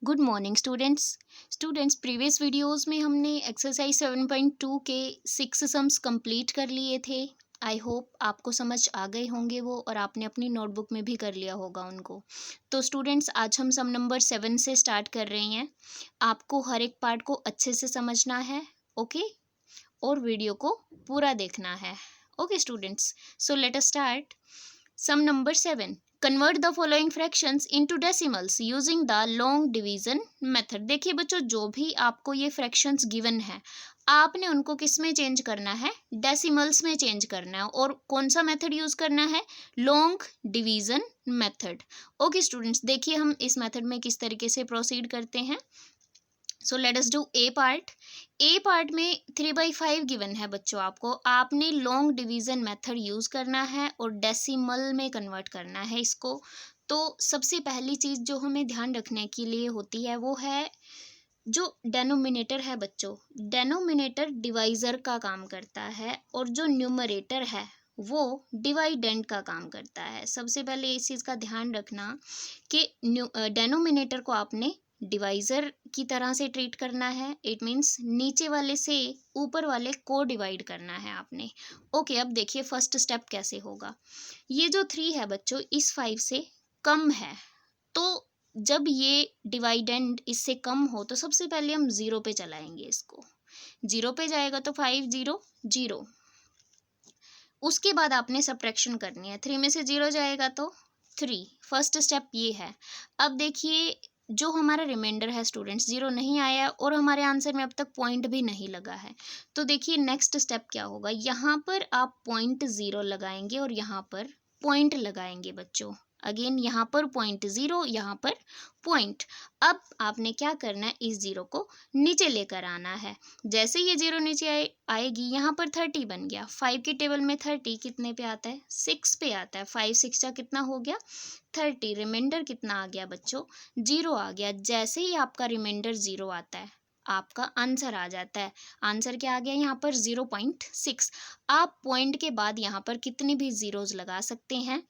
Good morning students previous videos में हमने exercise 7.2 के 6 सम्स कंप्लीट कर लिए थे। आई होप आपको समझ आ गए होंगे वो, और आपने अपनी नोटबुक में भी कर लिया होगा उनको। तो स्टूडेंट्स, आज हम सम नंबर 7 से स्टार्ट कर रहे हैं। आपको हर एक पार्ट को अच्छे से समझना है, ओके, और वीडियो को पूरा देखना है। Okay students, so let us start. Sum number 7, convert the following fractions into decimals using the long division method. देखिए बच्चों, जो भी आपको ये फ्रैक्शंस गिवन है, आपने उनको किस में चेंज करना है? डेसिमल्स में चेंज करना है। और कौन सा मेथड यूज करना है? Long division method. Okay students, देखिए हम इस मेथड में किस तरीके से प्रोसीड करते हैं। सो let us do a part. A part में 3/5 गिवन है बच्चों आपको। आपने लॉन्ग डिवीजन मेथड यूज करना है और डेसिमल में कन्वर्ट करना है इसको। तो सबसे पहली चीज जो हमें ध्यान रखने के लिए होती है वो है जो डेनोमिनेटर है बच्चों। डेनोमिनेटर डिवाइजर का काम करता है और जो न्यूमरेटर है वो डिवाइडेंड का काम करता है। सबसे पहले इस चीज का ध्यान रखना कि डेनोमिनेटर को आपने डिवाइजर की तरह से ट्रीट करना है। इट मीन्स नीचे वाले से ऊपर वाले को डिवाइड करना है आपने। ओके, अब देखिए फर्स्ट स्टेप कैसे होगा। ये जो 3 है बच्चों, इस 5 से कम है। तो जब ये डिवाइडेंड इससे कम हो तो सबसे पहले हम 0 पे चलाएंगे इसको। 0 पे जाएगा तो 5 0 0। उसके बाद आपने सब्ट्रैक्शन करनी है। 3 में से 0 जाएगा तो 3। फर्स्ट स्टेप ये है। अब देखिए जो हमारा रिमाइंडर है स्टूडेंट्स, 0 नहीं आया और हमारे आंसर में अब तक पॉइंट भी नहीं लगा है। तो देखिए नेक्स्ट स्टेप क्या होगा। यहाँ पर आप पॉइंट 0 लगाएंगे और यहाँ पर पॉइंट लगाएंगे बच्चों। अगेन यहाँ पर पॉइंट 0, यहाँ पर पॉइंट। अब आपने क्या करना है, इस 0 को नीचे लेकर आना है। जैसे ये 0 नीचे आएगी, यहाँ पर 30 बन गया। 5 की टेबल में 30 कितने पे आता है? 6 पे आता है। 5 6 का कितना हो गया? 30। रिमाइंडर कितना आ गया बच्चों? 0 आ गया। जैसे ही आपका रिमाइंडर 0 आता है, आपका आंसर आ जाता है। आंसर क्या आ गया यहाँ पर? 0.6। आप पॉइंट के बाद यहाँ पर कितनी भी जीरोज लगा सकते हैं,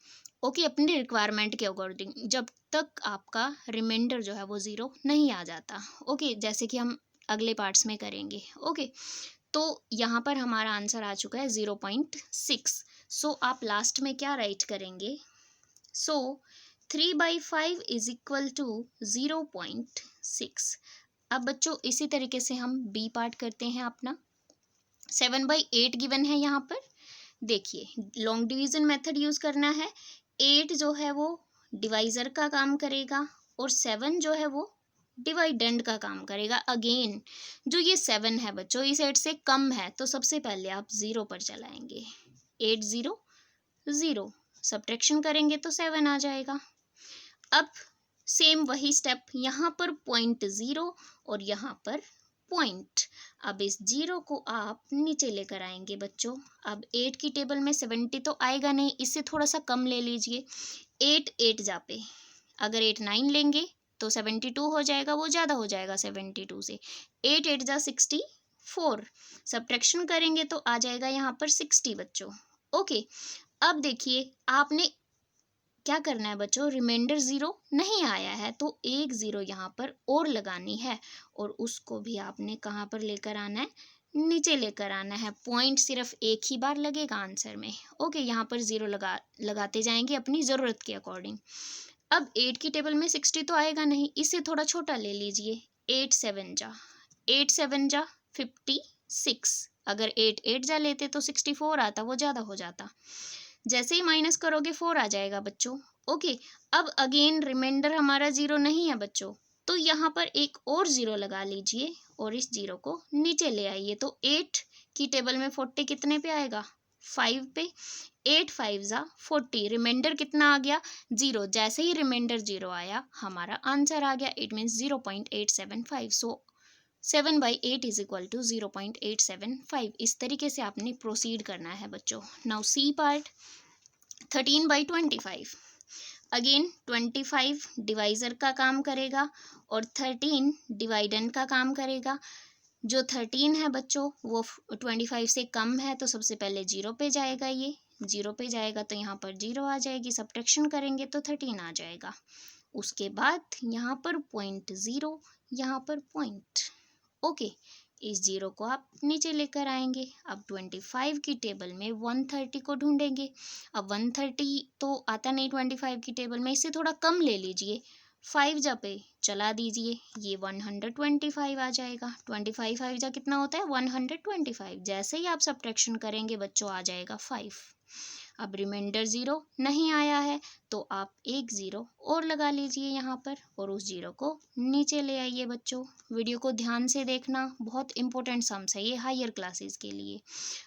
ओके, अपनी रिक्वायरमेंट के अकॉर्डिंग, जब तक आपका रिमाइंडर जो है वो 0 नहीं आ जाता। ओके, जैसे कि हम अगले पार्ट्स में करेंगे। ओके, तो यहाँ पर हमारा आंसर आ चुका है 0.6। सो आप लास्ट में क्या राइट करेंगे? सो 3/5 इज इक्वल टू 0.6। अब बच्चों इसी तरीके से हम बी पार्ट करते हैं अपना। 7/8 गिवन है यहाँ पर। देखिए लॉन्ग डिवीजन मेथड यूज करना है। 8 जो है वो डिवाइजर का काम करेगा और 7 जो है वो डिवाइडेंड का काम करेगा। अगेन जो ये 7 है बच्चों, इस 8 से कम है, तो सबसे पहले आप 0 पर चलाएंगे। 8 0 0, सब्ट्रैक्शन करेंगे तो 7 आ जाएगा। अब सेम वही स्टेप, यहाँ पर पॉइंट 0 और यहाँ पर पॉइंट। अब इस 0 को आप नीचे लेकर आएंगे बच्चों। अब 8 की टेबल में 70 तो आएगा नहीं, इससे थोड़ा सा कम ले लीजिए। 8 8 जा पे, अगर 8 9 लेंगे तो 72 हो जाएगा, वो ज़्यादा हो जाएगा 72 से। 8 8 जा 64, सब्ट्रैक्शन करेंगे तो आ जाएगा यहाँ पर 60 बच्चों। ओके, अब देखिए आपने क्या करना है बच्चों, रिमाइंडर 0 नहीं आया है तो एक 0 यहाँ पर और लगानी है, और उसको भी आपने कहाँ पर लेकर आना है? नीचे लेकर आना है। पॉइंट सिर्फ एक ही बार लगेगा आंसर में। ओके, यहाँ पर 0 लगाते जाएंगे अपनी ज़रूरत के अकॉर्डिंग। अब 8 की टेबल में 60 तो आएगा नहीं, इससे थोड़ा छोटा ले लीजिए। 8 7 जा 56। अगर 8 8 जा लेते तो 64 आता, वो ज़्यादा हो जाता। जैसे ही माइनस करोगे 4 आ जाएगा बच्चों। ओके, अब अगेन रिमाइंडर हमारा 0 नहीं है बच्चों, तो यहाँ पर एक और 0 लगा लीजिए और इस 0 को नीचे ले आइए। तो 8 की टेबल में 40 कितने पे आएगा? 5 पे। 8 5 जा 40, रिमाइंडर कितना आ गया? 0। जैसे ही रिमाइंडर 0 आया, हमारा आंसर आ गया। It means 0.875। So 7/8 is equal to 0.875। इस तरीके से आपने प्रोसीड करना है बच्चों। Now C part, 13/25। Again 25 divisor का काम करेगा और 13 डिवाइडेंड का काम करेगा। जो 13 है बच्चों वो 25 से कम है, तो सबसे पहले 0 पे जाएगा। ये 0 पे जाएगा तो यहाँ पर 0 आ जाएगी, सब्ट्रैक्शन करेंगे तो 13 आ जाएगा। उसके बाद यहाँ पर 0.0, यहाँ पर पॉइंट। ओके, इस 0 को आप नीचे लेकर आएंगे। अब 25 की टेबल में 130 को ढूंढेंगे। अब 130 तो आता नहीं 25 की टेबल में, इससे थोड़ा कम ले लीजिए, 5 जा पे चला दीजिए, ये 125 आ जाएगा। 25 5 जा कितना होता है 125। जैसे ही आप सब्ट्रैक्शन करेंगे बच्चों आ जाएगा 5। अब रिमाइंडर 0 नहीं आया है तो आप एक 0 और लगा लीजिए यहाँ पर और उस 0 को नीचे ले आइए। बच्चों वीडियो को ध्यान से देखना, बहुत इंपॉर्टेंट सम्स है ये हायर क्लासेस के लिए।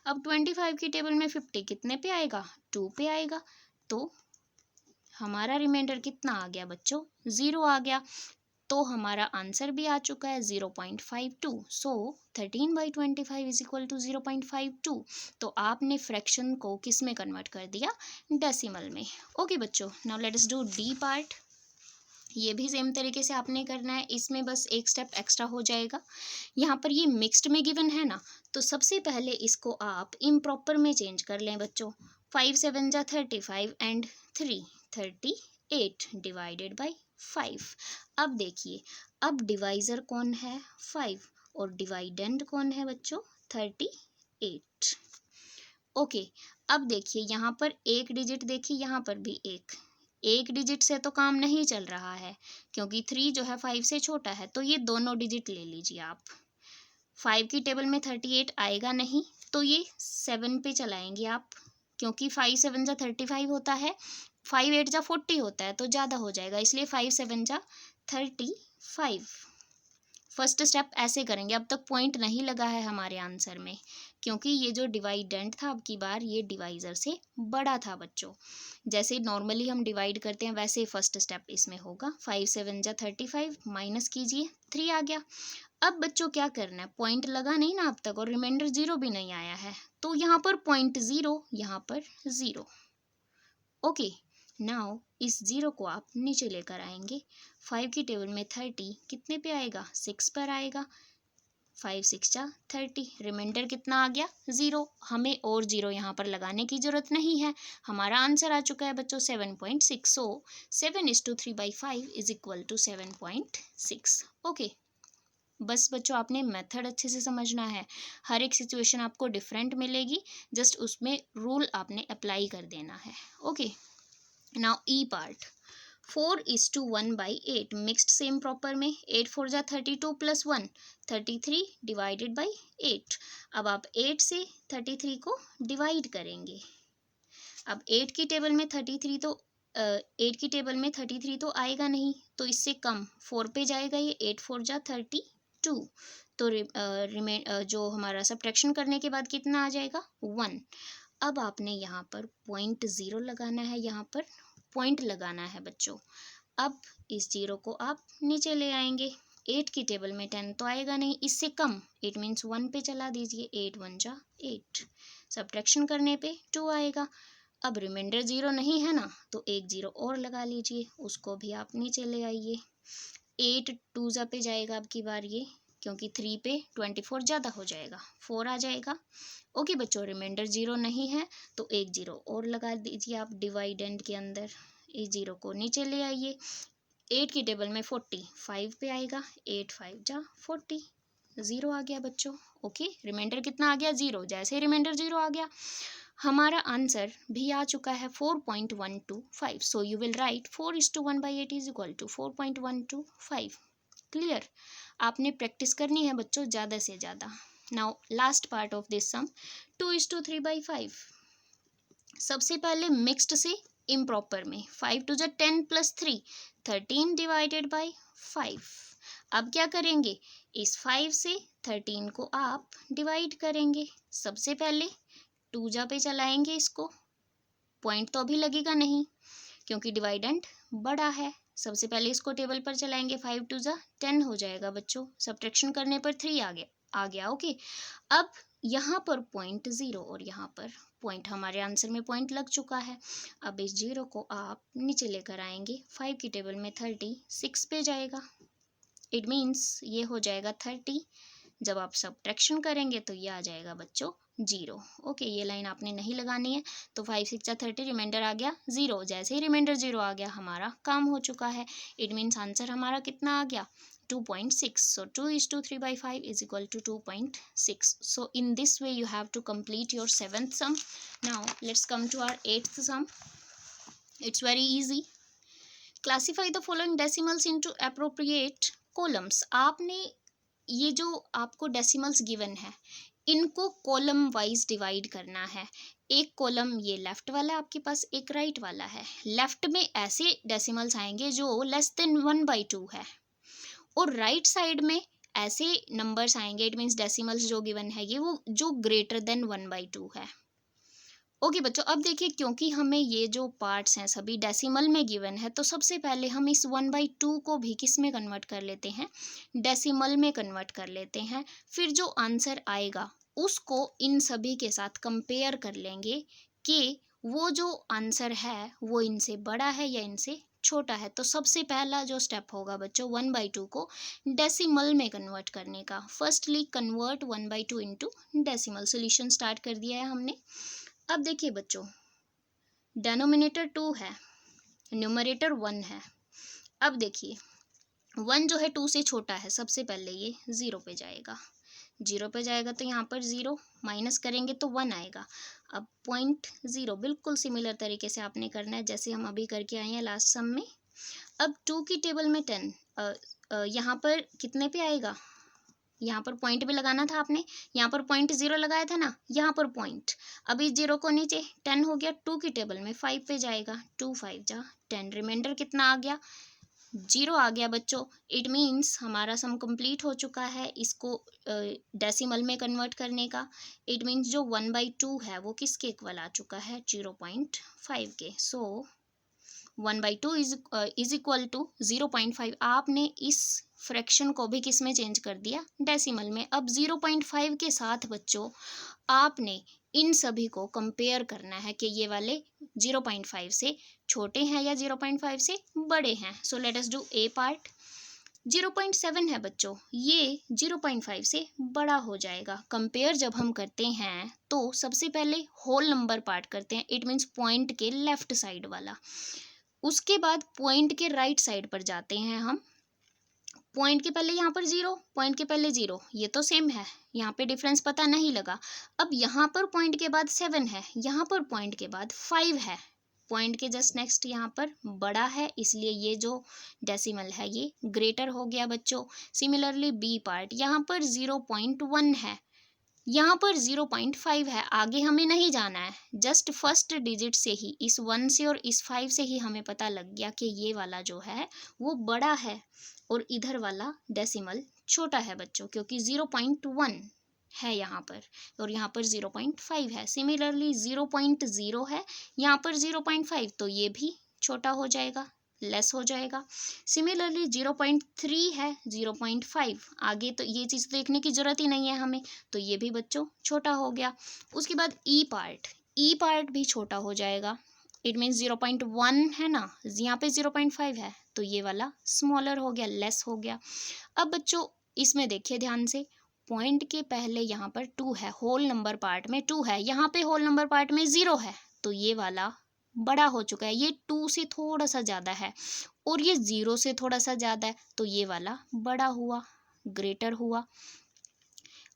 अब 25 की टेबल में 50 कितने पे आएगा 2 पे आएगा, तो हमारा रिमाइंडर कितना आ गया बच्चों 0 आ गया। तो हमारा आंसर भी आ चुका है 0.52। सो 13/25 इज इक्वल टू 0.52। तो आपने फ्रैक्शन को किस में कन्वर्ट कर दिया डेसिमल में। ओके बच्चों, now let us do D part. ये भी सेम तरीके से आपने करना है, इसमें बस एक स्टेप एक्स्ट्रा हो जाएगा। यहाँ पर ये मिक्स्ड में गिवन है ना, तो सबसे पहले इसको आप इम्प्रॉपर में चेंज कर लें बच्चों। 5 7 जा 35 एंड 3 38 डिवाइडेड बाई 5। अब देखिए, अब डिवाइज़र कौन है 5 और डिवाइडेंड कौन है बच्चों 38। ओके, अब देखिए यहाँ पर एक डिजिट, देखिए यहाँ पर भी एक डिजिट से तो काम नहीं चल रहा है, क्योंकि 3 जो है 5 से छोटा है, तो ये दोनों डिजिट ले लीजिए आप। 5 की टेबल में 38 आएगा नहीं, तो ये 7 पे चलाएंगे आप, क्योंकि 5 7 जा 35 होता है, 5 8 जा 40 होता है, तो ज़्यादा हो जाएगा, इसलिए 5 7 जा 35। फर्स्ट स्टेप ऐसे करेंगे। अब तक पॉइंट नहीं लगा है हमारे आंसर में, क्योंकि ये जो डिवाइडेंट था अब की बार ये डिवाइज़र से बड़ा था बच्चों। जैसे नॉर्मली हम डिवाइड करते हैं वैसे फर्स्ट स्टेप इसमें होगा। 5 7 जा 35 माइनस कीजिए, 3 आ गया। अब बच्चों क्या करना है, पॉइंट लगा नहीं ना अब तक और रिमाइंडर 0 भी नहीं आया है, तो यहाँ पर 0.0, यहाँ पर 0। ओके, नाउ इस 0 को आप नीचे लेकर आएंगे। 5 की टेबल में 30 कितने पे आएगा 6 पर आएगा। 5 6 जा 30, रिमाइंडर कितना आ गया 0। हमें और 0 यहाँ पर लगाने की ज़रूरत नहीं है, हमारा आंसर आ चुका है बच्चों 7.6। सो 7:3/5 इज इक्वल टू 7.6। ओके, बस बच्चों आपने मेथड अच्छे से समझना है, हर एक सिचुएशन आपको डिफरेंट मिलेगी, जस्ट उसमें रूल आपने अप्लाई कर देना है। ओके, नाउ ई पार्ट। 4:1/8 मिक्स्ड सेम प्रॉपर में 8 4 जा 32 प्लस 1 33 डिवाइडेड बाई 8। अब आप 8 से 33 को डिवाइड करेंगे। अब 8 की टेबल में 33 तो 8 की टेबल में 33 तो आएगा नहीं, तो इससे कम 4 पे जाएगा, ये 8 4 जा 32। तो जो हमारा सब्ट्रैक्शन करने के बाद कितना आ जाएगा 1। अब आपने यहाँ पर 0.0 लगाना है, यहाँ पर पॉइंट लगाना है बच्चों। अब इस 0 को आप नीचे ले आएंगे। 8 की टेबल में 10 तो आएगा नहीं, इससे कम 8 मीन्स 1 पे चला दीजिए, 8 1 जा 8। सब्ट्रैक्शन करने पे 2 आएगा। अब रिमाइंडर 0 नहीं है ना, तो एक 0 और लगा लीजिए, उसको भी आप नीचे ले आइए। 8 2 जा पे जाएगा अब की बार ये, क्योंकि 3 पे 24 ज़्यादा हो जाएगा, 4 आ जाएगा। ओके बच्चों, रिमाइंडर 0 नहीं है तो एक 0 और लगा दीजिए आप डिवाइडेंड के अंदर। इस 0 को नीचे ले आइए। 8 की टेबल में 45 पे आएगा, 8 5 जा 40, 0 आ गया बच्चों। ओके, रिमाइंडर कितना आ गया 0। जैसे ही रिमाइंडर 0 आ गया, हमारा आंसर भी आ चुका है 4.125। So you will write 4:1/8 is equal to 4.125। Clear, आपने प्रैक्टिस करनी है बच्चों ज़्यादा से ज़्यादा। Now last part of this sum 2:3/5। सबसे पहले मिक्स्ड से इम्प्रॉपर में 5 2 जा 10 प्लस 3 13 डिवाइडेड बाई 5। अब क्या करेंगे, इस 5 से 13 को आप डिवाइड करेंगे। सबसे पहले 2 जा पे चलाएंगे इसको, पॉइंट तो अभी लगेगा नहीं क्योंकि डिवाइडेंड बड़ा है। सबसे पहले इसको टेबल पर चलाएंगे, 5 2 जा 10 हो जाएगा बच्चों, सब्ट्रैक्शन करने पर 3 आ गया। ओके, अब यहाँ पर 0.0 और यहाँ पर पॉइंट, हमारे आंसर में पॉइंट लग चुका है। अब इस 0 को आप नीचे लेकर आएंगे। 5 की टेबल में 36 पे जाएगा, इट मीन्स ये हो जाएगा 36। जब आप सब्ट्रैक्शन करेंगे तो ये आ जाएगा बच्चों 0। ओके, ये लाइन आपने नहीं लगानी है। तो 5 6 जा 30, रिमाइंडर आ गया 0। जैसे ही रिमाइंडर 0 आ गया हमारा काम हो चुका है। इट मीन्स आंसर हमारा कितना आ गया 2.6. So 2:3/5 is equal to 2.6. So in this way you have to complete your 7th sum. Now let's come to our 8th sum. It's very easy. Classify the following decimals into appropriate columns. आपने ये जो आपको decimals given है इनको column wise divide करना है। एक column ये लेफ्ट वाला है आपके पास, एक राइट वाला है। लेफ्ट में ऐसे डेसिमल्स आएंगे जो लेस देन 1/2 है, और राइट साइड में ऐसे नंबर्स आएंगे, इट मीन्स डेसिमल्स जो गिवन है ये वो जो ग्रेटर देन 1/2 है। ओके बच्चों, अब देखिए क्योंकि हमें ये जो पार्ट्स हैं सभी डेसिमल में गिवन है, तो सबसे पहले हम इस 1/2 को भी किस में कन्वर्ट कर लेते हैं, डेसिमल में कन्वर्ट कर लेते हैं। फिर जो आंसर आएगा उसको इन सभी के साथ कंपेयर कर लेंगे कि वो जो आंसर है वो इनसे बड़ा है या इनसे छोटा है। तो सबसे पहला जो स्टेप होगा बच्चों 1/2 को डेसिमल में कन्वर्ट करने का। Firstly convert 1/2 into decimal. Solution start कर दिया है हमने। अब देखिए बच्चों, डेनोमिनेटर 2 है, न्यूमरेटर 1 है। अब देखिए 1 जो है 2 से छोटा है, सबसे पहले ये 0 पे जाएगा। 0 पे जाएगा तो यहाँ पर 0 माइनस करेंगे तो 1 आएगा। अब 0.0 बिल्कुल सिमिलर तरीके से आपने करना है जैसे हम अभी करके आए हैं लास्ट सम में। अब 2 की टेबल में 10, यहाँ पर कितने पे आएगा, यहाँ पर पॉइंट भी लगाना था आपने, यहाँ पर 0.0 लगाया था ना, यहाँ पर पॉइंट। अभी 0 को नीचे 10 हो गया, 2 की टेबल में 5 पे जाएगा। 2 5 जा 10, रिमाइंडर कितना आ गया 0 आ गया बच्चों। इट मीन्स हमारा सम कंप्लीट हो चुका है इसको डेसिमल में कन्वर्ट करने का। इट मीन्स जो 1/2 है वो किसके इक्वल आ चुका है 0.5 के। सो 1/2 इज इक्वल टू 0.5। आपने इस फ्रैक्शन को भी किस में चेंज कर दिया, डेसिमल में। अब 0.5 के साथ बच्चों आपने इन सभी को कंपेयर करना है कि ये वाले 0.5 से छोटे हैं या 0.5 से बड़े हैं। सो let us do a part. 0.7 है बच्चों, ये 0.5 से बड़ा हो जाएगा। कंपेयर जब हम करते हैं तो सबसे पहले होल नंबर पार्ट करते हैं, इट मीन्स पॉइंट के लेफ्ट साइड वाला। उसके बाद पॉइंट के राइट साइड पर जाते हैं हम। पॉइंट के पहले यहाँ पर 0, पॉइंट के पहले 0, ये तो सेम है, यहाँ पे डिफरेंस पता नहीं लगा। अब यहाँ पर पॉइंट के बाद 7 है, यहाँ पर पॉइंट के बाद 5 है, पॉइंट के जस्ट नेक्स्ट यहाँ पर बड़ा है, इसलिए ये जो डेसिमल है ये ग्रेटर हो गया बच्चों। सिमिलरली बी पार्ट, यहाँ पर 0.1 है, यहाँ पर 0.5 है। आगे हमें नहीं जाना है, जस्ट फर्स्ट डिजिट से ही इस 1 से और इस 5 से ही हमें पता लग गया कि ये वाला जो है वो बड़ा है और इधर वाला डेसिमल छोटा है बच्चों, क्योंकि 0.1 है यहाँ पर और यहाँ पर 0.5 है। सिमिलरली 0.0 है, यहाँ पर 0.5, तो ये भी छोटा हो जाएगा, लेस हो जाएगा। सिमिलरली 0.3 है, 0.5, आगे तो ये चीज़ देखने की ज़रूरत ही नहीं है हमें, तो ये भी बच्चों छोटा हो गया। उसके बाद ई पार्ट भी छोटा हो जाएगा। इट मीन्स 0.1 है ना, यहाँ पे 0.5 है, तो ये वाला स्मॉलर हो गया, लेस हो गया। अब बच्चों इसमें देखिए ध्यान से, पॉइंट के पहले यहाँ पर 2 है, होल नंबर पार्ट में 2 है, यहाँ पे होल नंबर पार्ट में 0 है, तो ये वाला बड़ा हो चुका है। ये 2 से थोड़ा सा ज़्यादा है और ये 0 से थोड़ा सा ज़्यादा है, तो ये वाला बड़ा हुआ, ग्रेटर हुआ।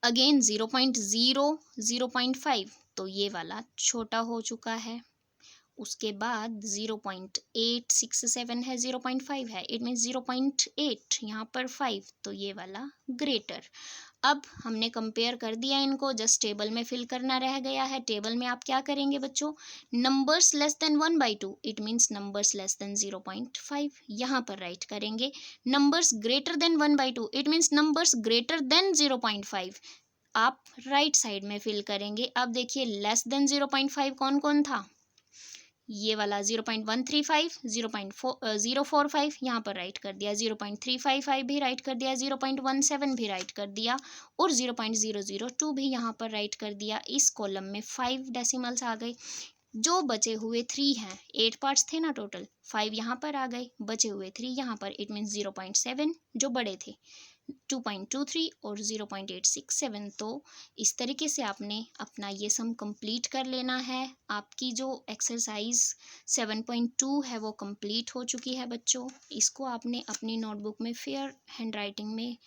अगेन 0.0, 0.5, तो ये वाला छोटा हो चुका है। उसके बाद 0.867 है, 0.5 है, इट मीन्स 0.8, यहाँ पर 5, तो ये वाला ग्रेटर। अब हमने कंपेयर कर दिया इनको, जस्ट टेबल में फिल करना रह गया है। टेबल में आप क्या करेंगे बच्चों, numbers less than 1/2, it means numbers less than 0.5 यहाँ पर राइट करेंगे। Numbers greater than 1/2, it means numbers greater than 0.5 आप राइट साइड में फिल करेंगे। अब देखिए लेस देन 0.5 कौन कौन था, ये वाला 0.135, 0.045 यहाँ पर राइट कर दिया, 0.355 भी राइट कर दिया, 0.17 भी राइट कर दिया और 0.002 भी यहाँ पर राइट कर दिया। इस कॉलम में 5 डेसिमल्स आ गए। जो बचे हुए 3 हैं, 8 पार्ट्स थे ना टोटल, 5 यहाँ पर आ गए, बचे हुए 3 यहाँ पर, इट मीन्स 0.7 जो बड़े थे, 2.23 और 0.867। तो इस तरीके से आपने अपना ये सम कंप्लीट कर लेना है। आपकी जो एक्सरसाइज 7.2 है वो कंप्लीट हो चुकी है बच्चों। इसको आपने अपनी नोटबुक में फेयर हैंड राइटिंग में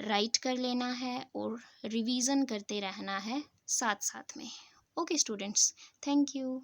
राइट कर लेना है और रिवीजन करते रहना है साथ साथ में। Okay students, thank you.